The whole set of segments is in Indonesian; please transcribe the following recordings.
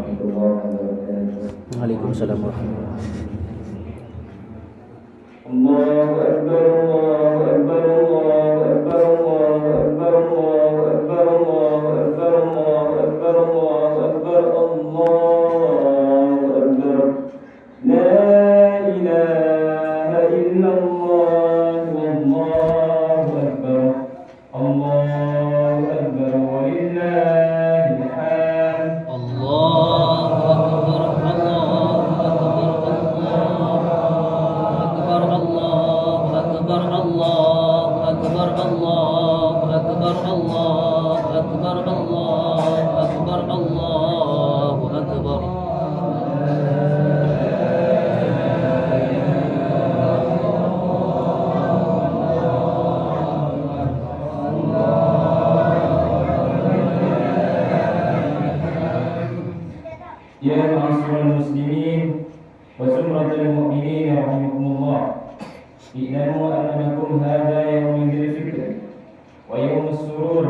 warahmatullahi wabarakatuh. Waalaikumsalam warahmatullahi wabarakatuh. Allahu Akbar, Allahu Akbar, Allahu Akbar, Allahu Akbar, Allahu Akbar, Allahu Akbar, Allahu Akbar, Allahu Akbar, Allahu Akbar. La ilaha illallah, Allahu Akbar, Allahu Akbar, walillahil hamd. Allahu Akbar, Allahu Akbar, Allahu Akbar, Allahu Akbar, Allahu Akbar, Allahu Akbar, Allahu Akbar, Allahu Akbar. Ya ma'asyiral muslimin wa sumratal mu'minin rahimakumullah. I'lamu annakum hadha yawmul fitr wa yawmus surur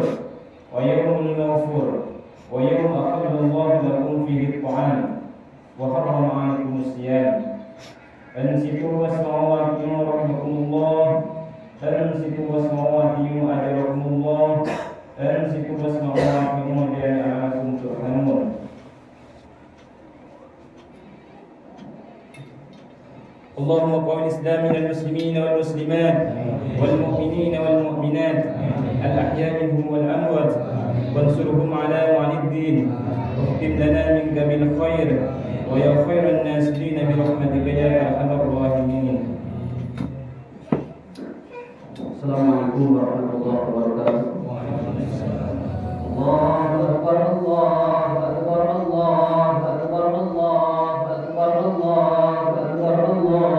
wa yawmul mawfur wa yawm akhadha Allah lakum fihi at-ta'am wa harrama 'alaykum as-siyam. Ansitu wasma'u wa rahimakumullah. Ansitu wasma'u wa ajrakumullah. Ansitu wasma'u wa la'allakum turhamun. اللهم قوم الإسلام من المسلمين والمسلمات والمؤمنين والمؤمنات الأحياء منهم والأموات وانصرهم على وعلى الدين واختم لنا منك بالخير ويا خير الناصرين برحمتك يا أرحم الراحمين. Assalamualaikum warahmatullahi wabarakatuh. Allahu Akbar, Allahu Akbar, Allahu Akbar, Allahu Akbar, Allahu Akbar, Allahu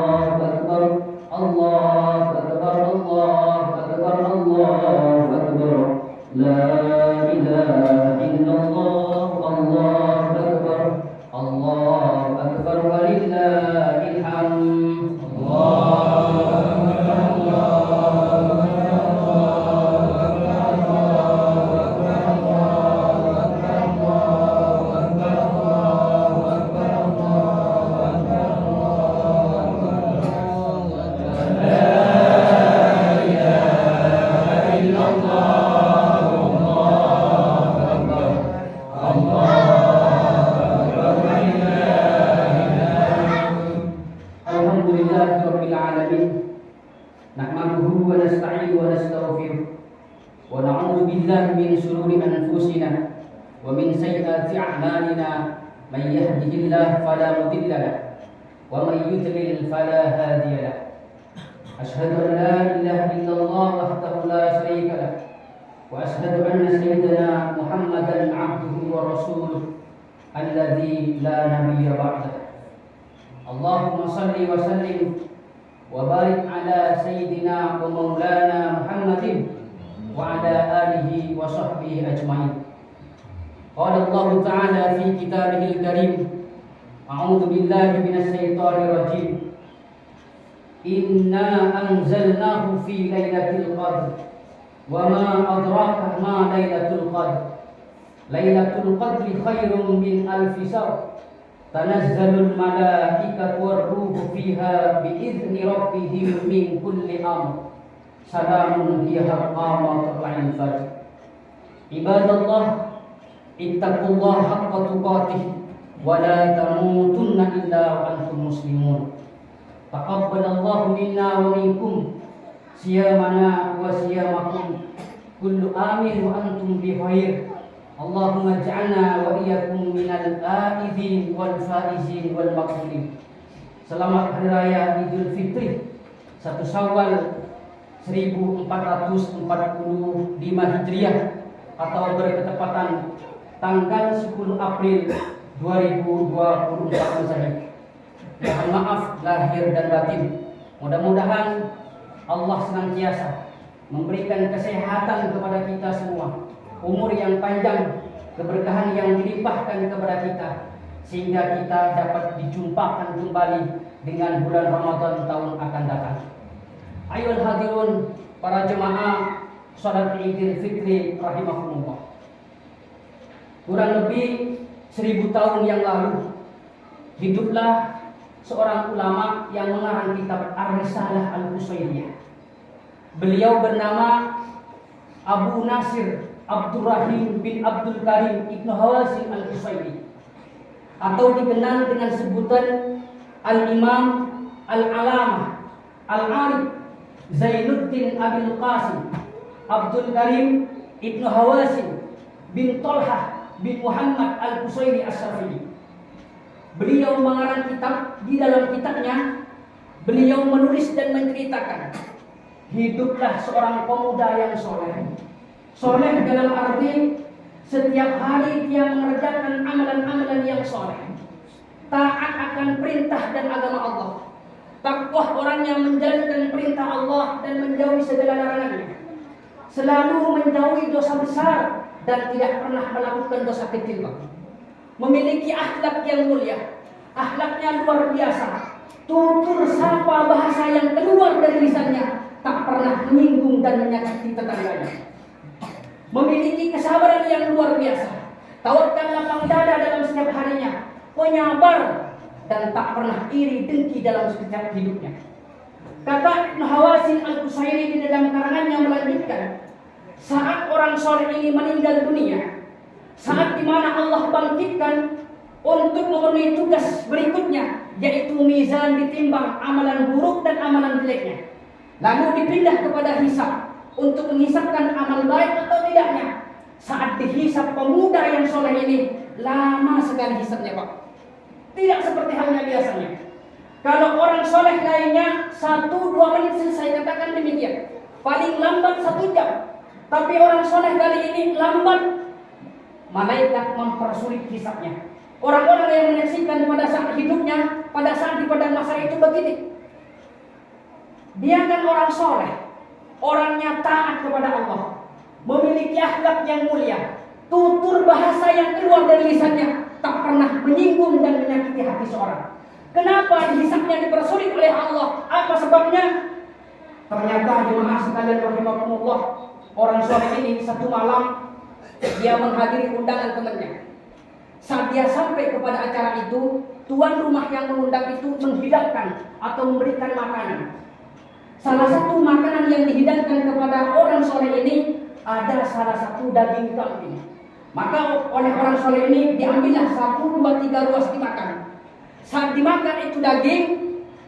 Akbar, Allahu Akbar, Allahu Akbar, Allahu Akbar. La ilaha illallah, Allahu Akbar, Allahu Akbar, walillahil hamd. Allahu Akbar, Allahu Alhamdulillahirabbil alamin. Nahmaduhu wa nasta'inuhu wa nastaghfiruh wa na'udzu billahi min shururi anfusina wa min sayyiati a'malina. Man yahdihillahu fala mudilla lahu wa man yudlil fala hadiya lahu. Ashhadu an la ilaha illallah wahdahu la syarika lahu wa ashhadu anna sayyidina Muhammadan 'abduhu wa rasuluh alladzi la nabiyya ba'dahu. Allahumma salli wa sallim wa barik ala sayyidina wa maulana Muhammadin wa ala alihi wa sahbihi ajma'in. Qala Allah Ta'ala fi kitabihil karim, a'udzu billahi minasy syaithanir rajim. Inna anzalnahu fi lailatul qadr wa ma adraka ma lailatul qadr. Lailatul qadri khairun min alfi shahr. Tanazzalul malaikatu war-ruhu fiha bi'izni rabbihim min kulli amr. Salamun hiya hatta matla'il fajr. Ibadallah, ittaqullaha haqqa tuqatih wa la tamutunna illa wa antum muslimun. Taqabbalallahu minna wa minkum siyamana wa siyamakum. Kullu amin wa antum bi khair. Allahumma ij'alna wa iyyakum minal aidin wal faizin wal maqburin. Selamat Hari Raya Idul Fitri 1 Syawal 1445 Hijriah atau berketepatan tanggal 10 April 2024 Masehi. Mohon maaf lahir dan batin. Mudah-mudahan Allah senantiasa memberikan kesehatan kepada kita semua, umur yang panjang, keberkahan yang dilimpahkan kepada kita, sehingga kita dapat dijumpakan kembali dengan bulan Ramadan tahun akan datang. Ayolah hadirun para jemaah salat Idul Fitri rahimakumullah. Kurang lebih 1000 tahun yang lalu hiduplah seorang ulama yang mengarang kitab Ar-Risalah Al-Qusairiyah. Beliau bernama Abu Nasir Abdurrahim bin Abdul Karim Ibnu Hawazin Al-Qusairi, atau dikenal dengan sebutan Al-Imam Al-Alamah Al-Arif Zainuddin Abil Qasim Abdul Karim Ibnu Hawazin bin Tolhah bin Muhammad Al-Qusairi As-Syafi'i. Beliau mengarang kitab. Di dalam kitabnya beliau menulis dan menceritakan hiduplah seorang pemuda yang soleh. Soleh dalam arti setiap hari dia mengerjakan amalan-amalan yang soleh, taat akan perintah dan agama Allah, takwa orangnya menjalankan perintah Allah dan menjauhi segala larangannya, selalu menjauhi dosa besar dan tidak pernah melakukan dosa kecil. Memiliki akhlak yang mulia, akhlaknya luar biasa, tutur sapa bahasa yang keluar dari lisannya tak pernah menyinggung dan menyakiti tetangganya. Memiliki kesabaran yang luar biasa, tawakal lapang dada dalam setiap harinya, penyabar dan tak pernah iri dengki dalam setiap hidupnya. Kata Ibnu Hawazin Al-Qusairi di dalam karangannya melanjutkan, saat orang soleh ini meninggal dunia, saat dimana Allah bangkitkan untuk memenuhi tugas berikutnya, yaitu mizan ditimbang amalan buruk dan amalan jeleknya, lalu dipindah kepada hisab untuk menghisapkan amal baik atau tidaknya. Saat dihisap pemuda yang soleh ini lama sekali hisapnya, Pak. Tidak seperti halnya biasanya. Kalau orang soleh lainnya 1-2 menit selesai, katakan demikian, paling lambat 1 jam. Tapi orang soleh kali ini lambat, malaikat mempersulit hisapnya. Orang-orang yang menyaksikan pada saat hidupnya, pada saat di padang mahsyar itu begini. Dia kan orang soleh, orangnya taat kepada Allah, memiliki akhlak yang mulia, tutur bahasa yang keluar dari lisannya tak pernah menyinggung dan menyakiti hati seorang. Kenapa hisapnya dipersulit oleh Allah? Apa sebabnya? Ternyata jemaah sekalian rahimakumullah, orang soleh ini satu malam dia menghadiri undangan temannya. Saat dia sampai kepada acara itu, tuan rumah yang mengundang itu menghidangkan atau memberikan makanan. Salah satu makanan yang dihidangkan kepada orang soleh ini ada salah satu daging kambing. Maka oleh orang soleh ini diambillah 1, 2, 3 ruas dimakan. Saat dimakan itu daging,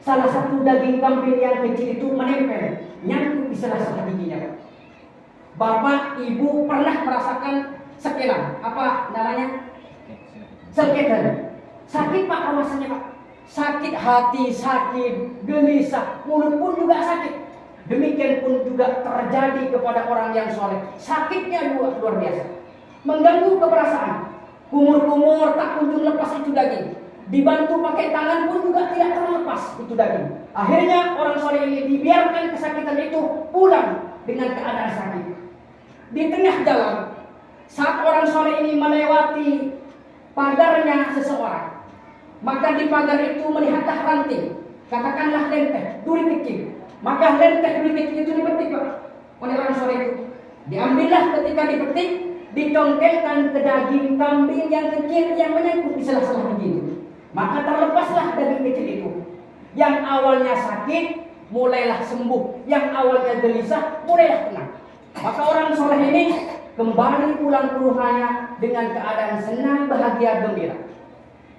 salah satu daging kambing yang kecil itu menempel, nyangkut di sela-sela giginya. Bapak, ibu pernah merasakan sekelan, apa namanya? Sekelan. Sakit Pak rasanya Pak. Sakit hati, sakit, gelisah, mulut pun juga sakit. Demikian pun juga terjadi kepada orang yang soleh. Sakitnya luar biasa, mengganggu keperasaan. Kumur-kumur tak kunjung lepas itu daging. Dibantu pakai tangan pun juga tidak terlepas itu daging. Akhirnya orang soleh ini dibiarkan kesakitan itu pulang dengan keadaan sakit. Di tengah jalan, saat orang soleh ini melewati pagarnya seseorang, maka di pagar itu melihatlah ranting, katakanlah lenteh, duri kecil. Maka lenteh duri kecil itu dipetik oleh orang soleh itu. Diambillah ketika dipetik, dicongkelkan ke daging kambing yang kecil yang menyangkut di sela-sela gigi itu. Maka terlepaslah daging kecil itu. Yang awalnya sakit mulailah sembuh, yang awalnya gelisah mulailah tenang. Maka orang soleh ini kembali pulang ke rumahnya dengan keadaan senang, bahagia, gembira.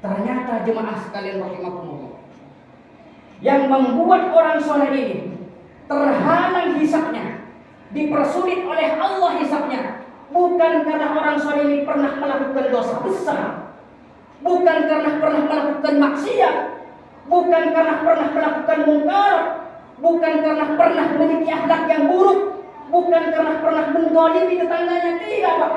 Ternyata jemaah sekalian rahimakumullah, yang membuat orang soleh ini terhalang hisapnya, dipersulit oleh Allah hisapnya, bukan karena orang soleh ini pernah melakukan dosa besar, bukan karena pernah melakukan maksiat, bukan karena pernah melakukan mungkar, bukan karena pernah memiliki akhlak yang buruk, bukan karena pernah menzalimi tetangganya, tidak Pak.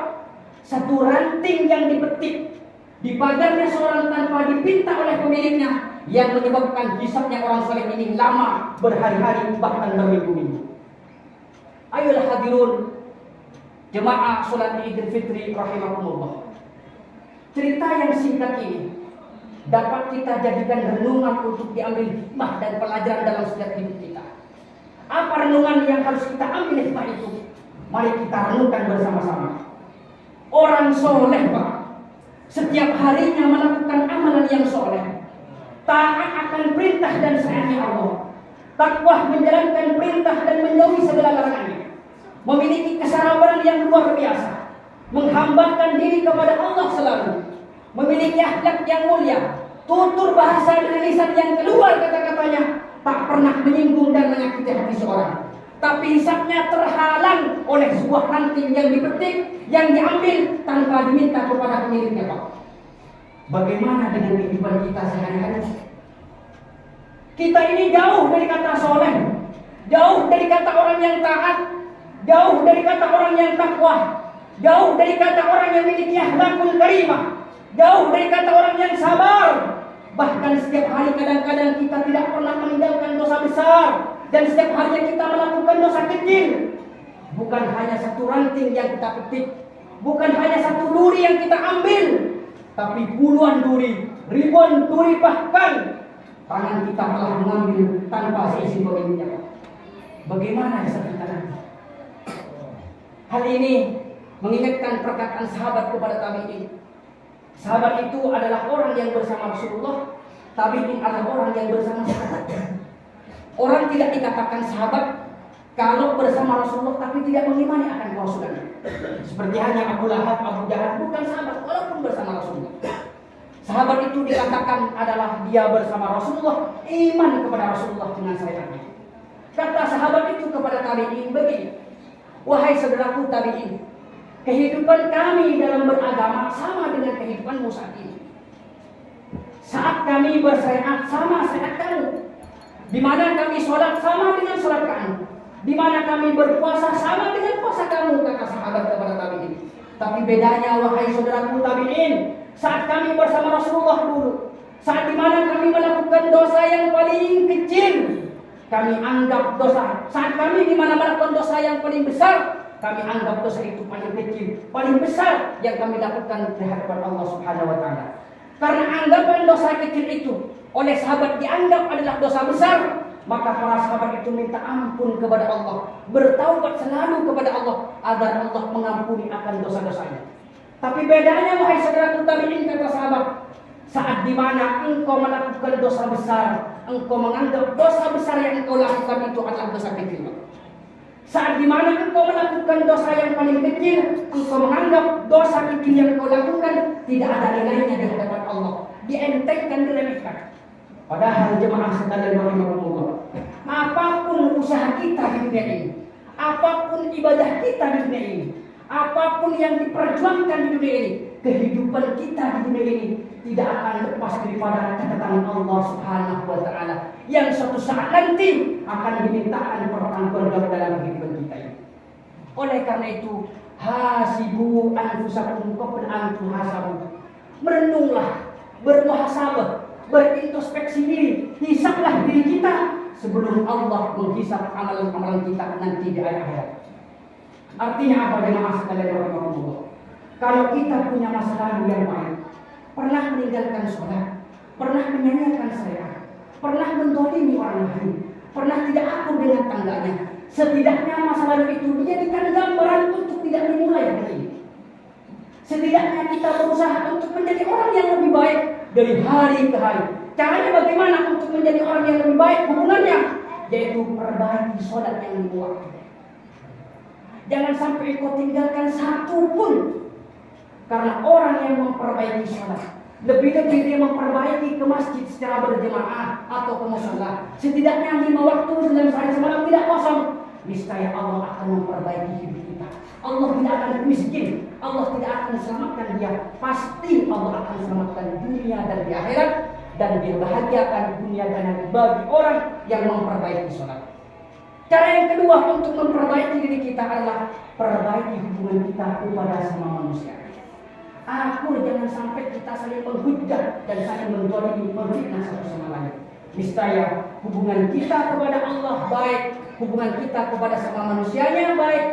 Satu ranting yang dipetik di pagarnya seorang tanpa dipinta oleh pemiliknya, yang menyebabkan hisapnya orang soleh ini lama, berhari-hari, bahkan berminggu-minggu. Ayolah hadirun jemaah sholat Idul Fitri rahimakumullah. Cerita yang singkat ini dapat kita jadikan renungan untuk diambil hikmah dan pelajaran dalam setiap hidup kita. Apa renungan yang harus kita ambil hikmah itu? Mari kita renungkan bersama-sama. Orang soleh Pak, setiap harinya melakukan amalan yang soleh, taat akan perintah dan syariat Allah, takwa menjalankan perintah dan menjauhi segala larangannya, memiliki kesabaran yang luar biasa, menghambakan diri kepada Allah selalu, memiliki akhlak yang mulia, tutur bahasa dari lisan yang keluar kata-katanya tak pernah menyinggung dan menyakiti hati seorang, tapi hisapnya terhalang oleh sebuah ranting yang dipetik, yang diambil tanpa diminta kepada pemiliknya, Pak. Bagaimana dengan kehidupan kita sehari-hari? Kita ini jauh dari kata soleh, jauh dari kata orang yang taat, jauh dari kata orang yang takwa, jauh dari kata orang yang memiliki akhlakul karimah, jauh dari kata orang yang sabar. Bahkan setiap hari kadang-kadang kita tidak pernah meninggalkan dosa besar, dan setiap hari kita melakukan dosa kecil. Bukan hanya satu ranting yang kita petik, bukan hanya satu duri yang kita ambil, tapi puluhan duri, ribuan duri, bahkan tangan kita telah mengambil tanpa seizin pemiliknya. Bagaimana dosa kita nanti? Hal ini mengingatkan perkataan sahabat kepada tabi'in. Sahabat itu adalah orang yang bersama Rasulullah, tabi'in adalah orang yang bersama sahabat. Orang tidak dikatakan sahabat kalau bersama Rasulullah tapi tidak mengimani akan kerasulannya. Seperti hanya Abu Lahab, Abu Jahal bukan sahabat walaupun bersama Rasulullah. Sahabat itu dikatakan adalah dia bersama Rasulullah, iman kepada Rasulullah dengan syariatnya. Kata sahabat itu kepada tabi'in begini, wahai saudaraku tabi'in, kehidupan kami dalam beragama sama dengan kehidupanmu saat ini. Saat kami bersyariat sama syariat kamu. Di mana kami sholat sama dengan sholat kamu. Di mana kami berpuasa sama dengan puasa kamu, kata sahabat kepada tabi'in. Tapi bedanya wahai saudaraku tabi'in, saat kami bersama Rasulullah dulu, saat di mana kami melakukan dosa yang paling kecil, kami anggap dosa. Saat kami di mana melakukan dosa yang paling besar, kami anggap dosa itu paling kecil, paling besar yang kami lakukan di hadapan Allah Subhanahu wa taala. Karena anggapan dosa kecil itu oleh sahabat dianggap adalah dosa besar, maka para sahabat itu minta ampun kepada Allah, bertaubat selalu kepada Allah agar Allah mengampuni akan dosa-dosanya. Tapi bedanya wahai saudaraku tabi'in, kata sahabat, saat di mana engkau melakukan dosa besar, engkau menganggap dosa besar yang engkau lakukan itu adalah dosa kecil. Saat di mana engkau melakukan dosa yang paling kecil, engkau menganggap dosa kecil yang engkau lakukan tidak ada nilainya di hadapan Allah, dientengkan, diremehkan. Padahal jemaah sekalian rahimakumullah, apapun usaha kita di dunia ini, apapun ibadah kita di dunia ini, apapun yang diperjuangkan di dunia ini, kehidupan kita di dunia ini tidak akan lepas daripada catatan Allah Subhanahu wa taala yang suatu saat nanti akan dimintakan pertanggungan jawab dalam kehidupan kita ini. Oleh karena itu, hasibu anfusakum qabla an tuhasabu. Merenunglah, bermuhasabah, berintrospeksi diri, hisablah diri kita sebelum Allah menghisab amalan-amalan kita nanti di akhirat. Artinya apa jemaah sekalian rahimakumullah? Kalau kita punya masa lalu yang baik, pernah meninggalkan sholat, pernah menyanyiakan syariat, pernah mendolimi orang lain, pernah tidak akur dengan tangganya, setidaknya masa lalu itu dijadikan gambaran untuk tidak dimulai hari ini. Setidaknya kita berusaha untuk menjadi orang yang lebih baik dari hari ke hari. Caranya bagaimana untuk menjadi orang yang lebih baik? Hubungannya yaitu perbaiki sholat yang dibuat. Jangan sampai kau tinggalkan satu pun. Karena orang yang memperbaiki sholat, lebih-lebih dia memperbaiki ke masjid secara berjemaah atau ke mushola, setidaknya 5 waktu dalam sehari semalam tidak kosong, niscaya Allah akan memperbaiki hidup kita. Allah tidak akan miskin, Allah tidak akan selamatkan dia, pasti Allah akan selamatkan dunia dan di akhirat, dan dibahagiakan dunia dan akhirat bagi orang yang memperbaiki sholat. Cara yang kedua untuk memperbaiki diri kita adalah perbaiki hubungan kita kepada sama manusia. Jangan sampai kita saling menghujat dan saling menzalimi, memfitnah satu sama lain. Niscaya hubungan kita kepada Allah baik, hubungan kita kepada sama manusianya baik.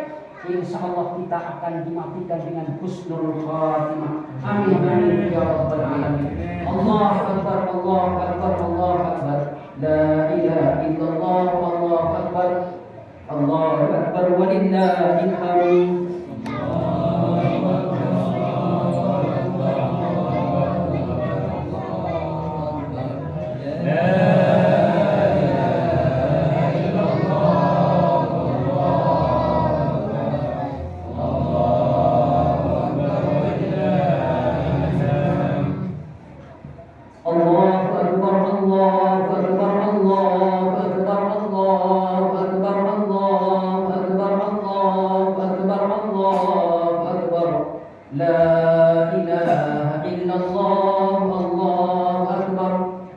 Insya Allah kita akan dimatikan dengan husnul khatimah. Amin amin ya rabbal alamin. Allahu akbar, Allahu akbar, Allahu akbar. La ilaha illallah, Allahu akbar. Allahu akbar walillahil hamd. ilaha illallah, Allahu akbar,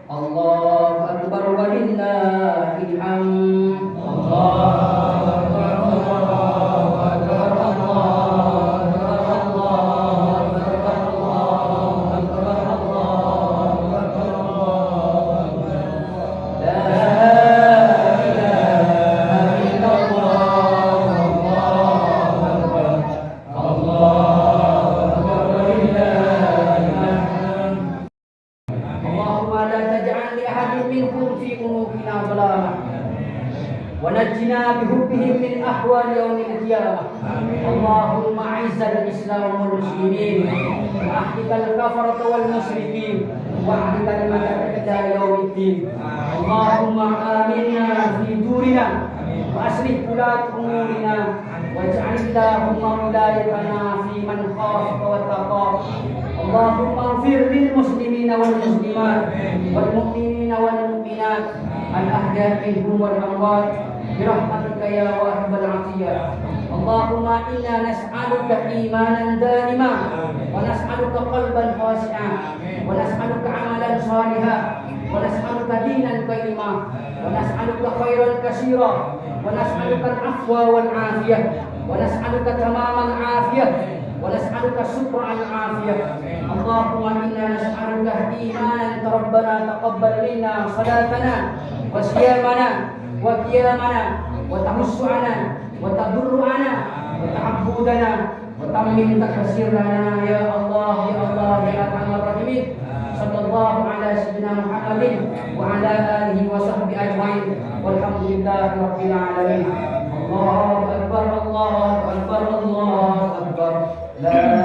Allahu akbar walillahil hamd. Allahu akbar, Allahu akbar, Allahu akbar, Allahu akbar, Allahu akbar, Allahu akbar, Allahu akbar. La ilaha illallah, Allahu akbar, Allahu akbar walillahil hamd. Allahumma la taj'al li ahadin minhum fi qulubina dhalama ونجنا بحبهم من أحوال يوم القيامة. اللهم أعز الإسلام والمسلمين وأحرق الكفرة والمشركين واحرق كلمتك إلى يوم الدين. اللهم آمنا في دورنا وأصلح ولاة أمورنا واجعل اللهم ولايتنا في من خافك واتقاك. اللهم اغفر للمسلمين والمسلمات والمؤمنين والمؤمنات الأحياء منهم والأموات برحمتك يا واهب العطيات. اللهم إنا نسألك إيمانا دائما ونسألك قلبا خاشعا ونسألك عملا صالحا ونسألك دينا قيما ونسألك خيرا كثيرا ونسألك العفو والعافية ونسألك تمام العافية ونسألك شكر العافية. اللهم إنا نسألك إيمانا ربنا تقبل منا صلاتنا وصيامنا وقيامنا وتمسعنا وتضرعنا وتعبدنا وتمم تكسيرنا يا الله يا الله يا أرحم الراحمين. صلى الله على سيدنا محمد وعلى آله وصحبه أجمعين والحمد لله رب العالمين. الله أكبر الله أكبر الله أكبر. لا